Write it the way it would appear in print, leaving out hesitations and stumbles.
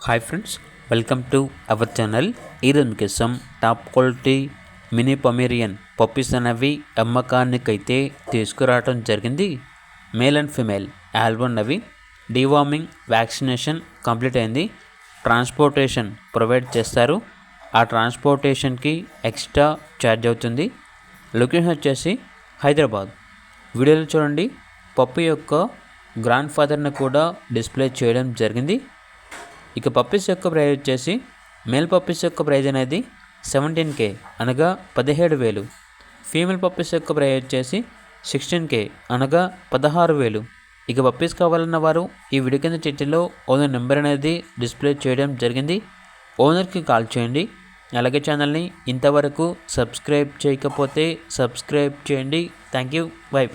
Hi friends, welcome to our channel. ఈరోజు మీకోసం top quality mini Pomeranian puppies అనేవి అమ్మకానికైతే తీసుకురావడం జరిగింది. మేల్ అండ్ ఫిమేల్ ఆల్బన్నవి డీవార్మింగ్ వ్యాక్సినేషన్ కంప్లీట్ అయింది. ట్రాన్స్పోర్టేషన్ ప్రొవైడ్ చేస్తారు. ఆ ట్రాన్స్పోర్టేషన్కి ఎక్స్ట్రా ఛార్జ్ అవుతుంది. లొకేషన్ వచ్చేసి హైదరాబాద్. వీడియోలో చూడండి, పప్పీ యొక్క గ్రాండ్ ఫాదర్ని కూడా డిస్ప్లే చేయడం జరిగింది. ఇక పప్పీస్ యొక్క ప్రైజ్ వచ్చేసి మేల్ పప్పీస్ యొక్క ప్రైజ్ అనేది 17K అనగా 17,000. ఫీమేల్ పప్పీస్ యొక్క ప్రైజ్ వచ్చేసి 16K అనగా 16,000. ఇక పప్పీస్ కావాలన్న వారు ఈ వీడియో కింద చిట్టిలో ఓనర్ నెంబర్ అనేది డిస్ప్లే చేయడం జరిగింది. ఓనర్కి కాల్ చేయండి. అలాగే ఛానల్ని ఇంతవరకు సబ్స్క్రైబ్ చేయకపోతే సబ్స్క్రైబ్ చేయండి. Thank you. బై.